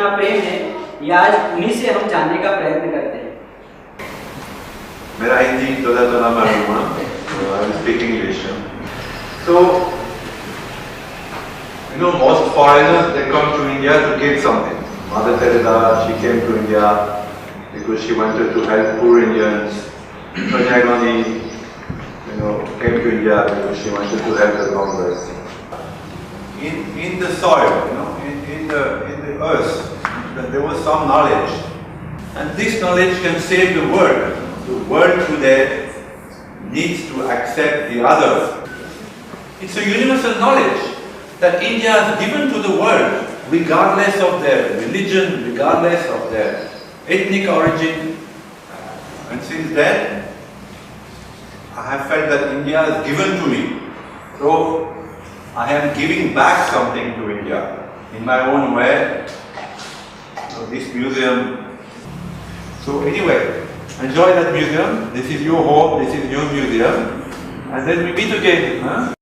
कितना प्रेम है, ये आज उन्हीं से हम जानने का प्रयत्न करते हैं। मेरा हिंदी थोड़ा मालूम है, I will speak English. So, you know, most foreigners, they come to India to get something. Mother Teresa, she came to India because she wanted to help poor Indians. Sonia Gandhi, you know, came to India because she wanted to help the Congress. In the soil, you know, in the earth, there was some knowledge, and this knowledge can save the world. The world today needs to accept the other. It's a universal knowledge that India has given to the world, regardless of their religion, regardless of their ethnic origin. And since then, I have felt that India has given to me. So I am giving back something to India in my own way. So this museum. So anyway, enjoy that museum. This is your home, this is your museum. And then we meet again. Huh?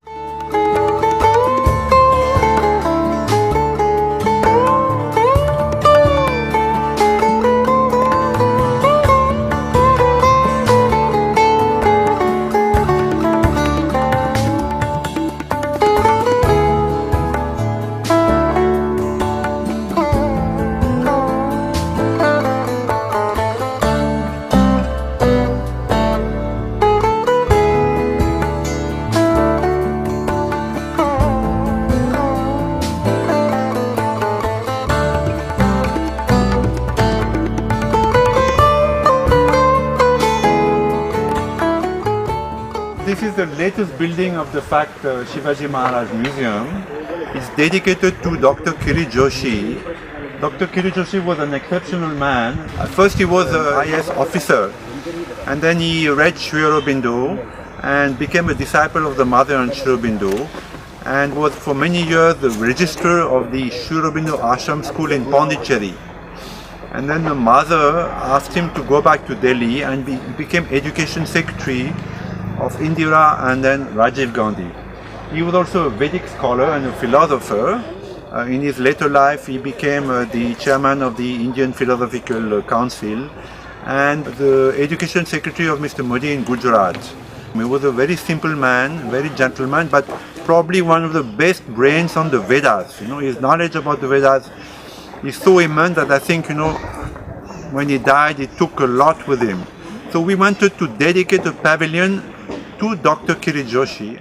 This is the latest building of the Shivaji Maharaj Museum. It's dedicated to Dr. Kiri Joshi. Dr. Kiri Joshi was an exceptional man. At first he was an IS officer, and then he read Sri Aurobindo and became a disciple of the mother and Sri Aurobindo, and was for many years the registrar of the Sri Aurobindo Ashram school in Pondicherry. And then the mother asked him to go back to Delhi, and he became education secretary of Indira and then Rajiv Gandhi. He was also a Vedic scholar and a philosopher. In his later life, he became the chairman of the Indian Philosophical Council and the education secretary of Mr. Modi in Gujarat. He was a very simple man, very gentleman, but probably one of the best brains on the Vedas. You know, his knowledge about the Vedas is so immense that I think, you know, when he died, it took a lot with him. So we wanted to dedicate a pavilion to Dr. Kiri Joshi.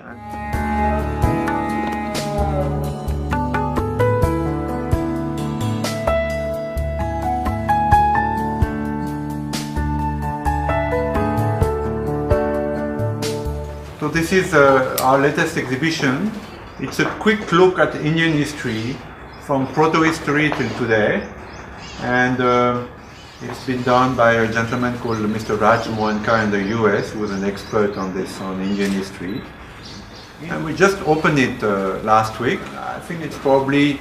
So this is our latest exhibition. It's a quick look at Indian history from proto-history till today. And it's been done by a gentleman called Mr. Raj Mohanka in the US, who is an expert on this, on Indian history. And we just opened it last week. I think it's probably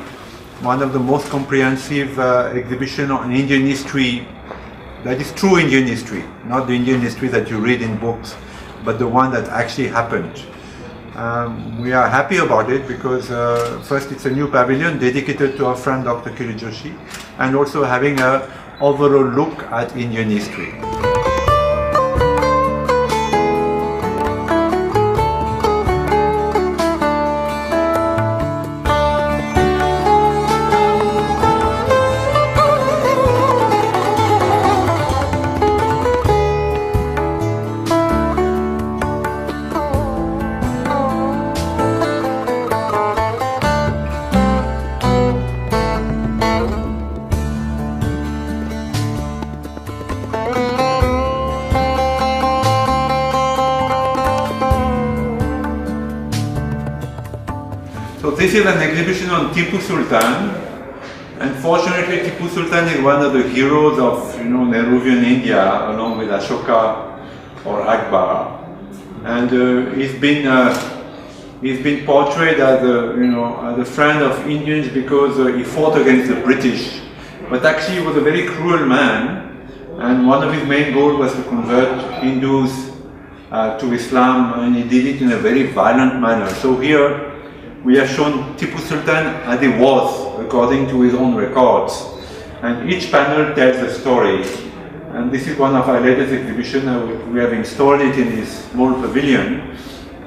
one of the most comprehensive exhibition on Indian history that is true Indian history, not the Indian history that you read in books, but the one that actually happened. We are happy about it because first it's a new pavilion dedicated to our friend Dr. Kiri Joshi, and also having a overall look at Indian history. So this is an exhibition on Tipu Sultan. Unfortunately, Tipu Sultan is one of the heroes of Nehruvian India, along with Ashoka or Akbar, and he's been portrayed as as a friend of Indians because he fought against the British, but actually he was a very cruel man, and one of his main goals was to convert Hindus to Islam, and he did it in a very violent manner. So here we have shown Tipu Sultan as he was, according to his own records. and each panel tells a story. And this is one of our latest exhibitions. We have installed it in this small pavilion,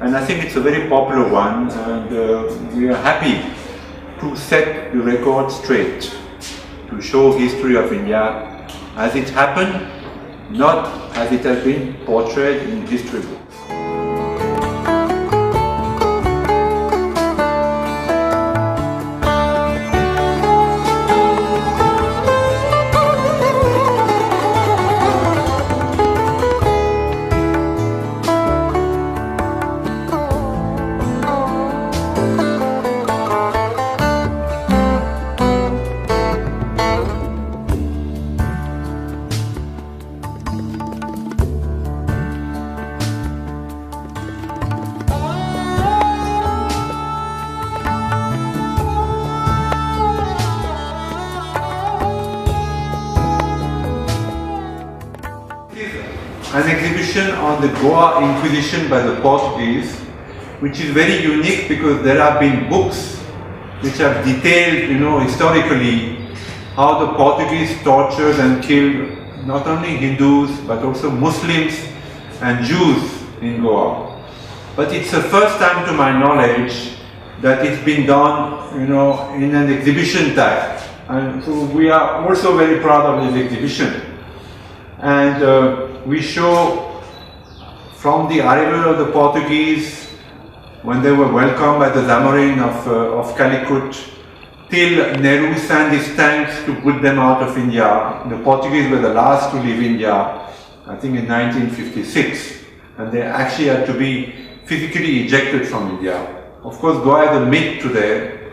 and I think it's a very popular one, and we are happy to set the record straight, to show history of India as it happened, not as it has been portrayed in history books. An exhibition on the Goa Inquisition by the Portuguese, which is very unique because there have been books which have detailed, historically, how the Portuguese tortured and killed not only Hindus but also Muslims and Jews in Goa. But it's the first time, to my knowledge, that it's been done, in an exhibition type. And so we are also very proud of this exhibition. And we show from the arrival of the Portuguese, when they were welcomed by the Zamorin of Calicut, till Nehru sent his tanks to put them out of India. The Portuguese were the last to leave India, I think in 1956, and they actually had to be physically ejected from India. Of course, Goa is a myth today,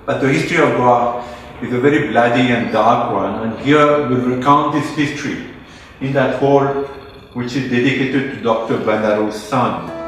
but the history of Goa is a very bloody and dark one, and here we recount this history in that hall which is dedicated to Dr. Bandaro's son.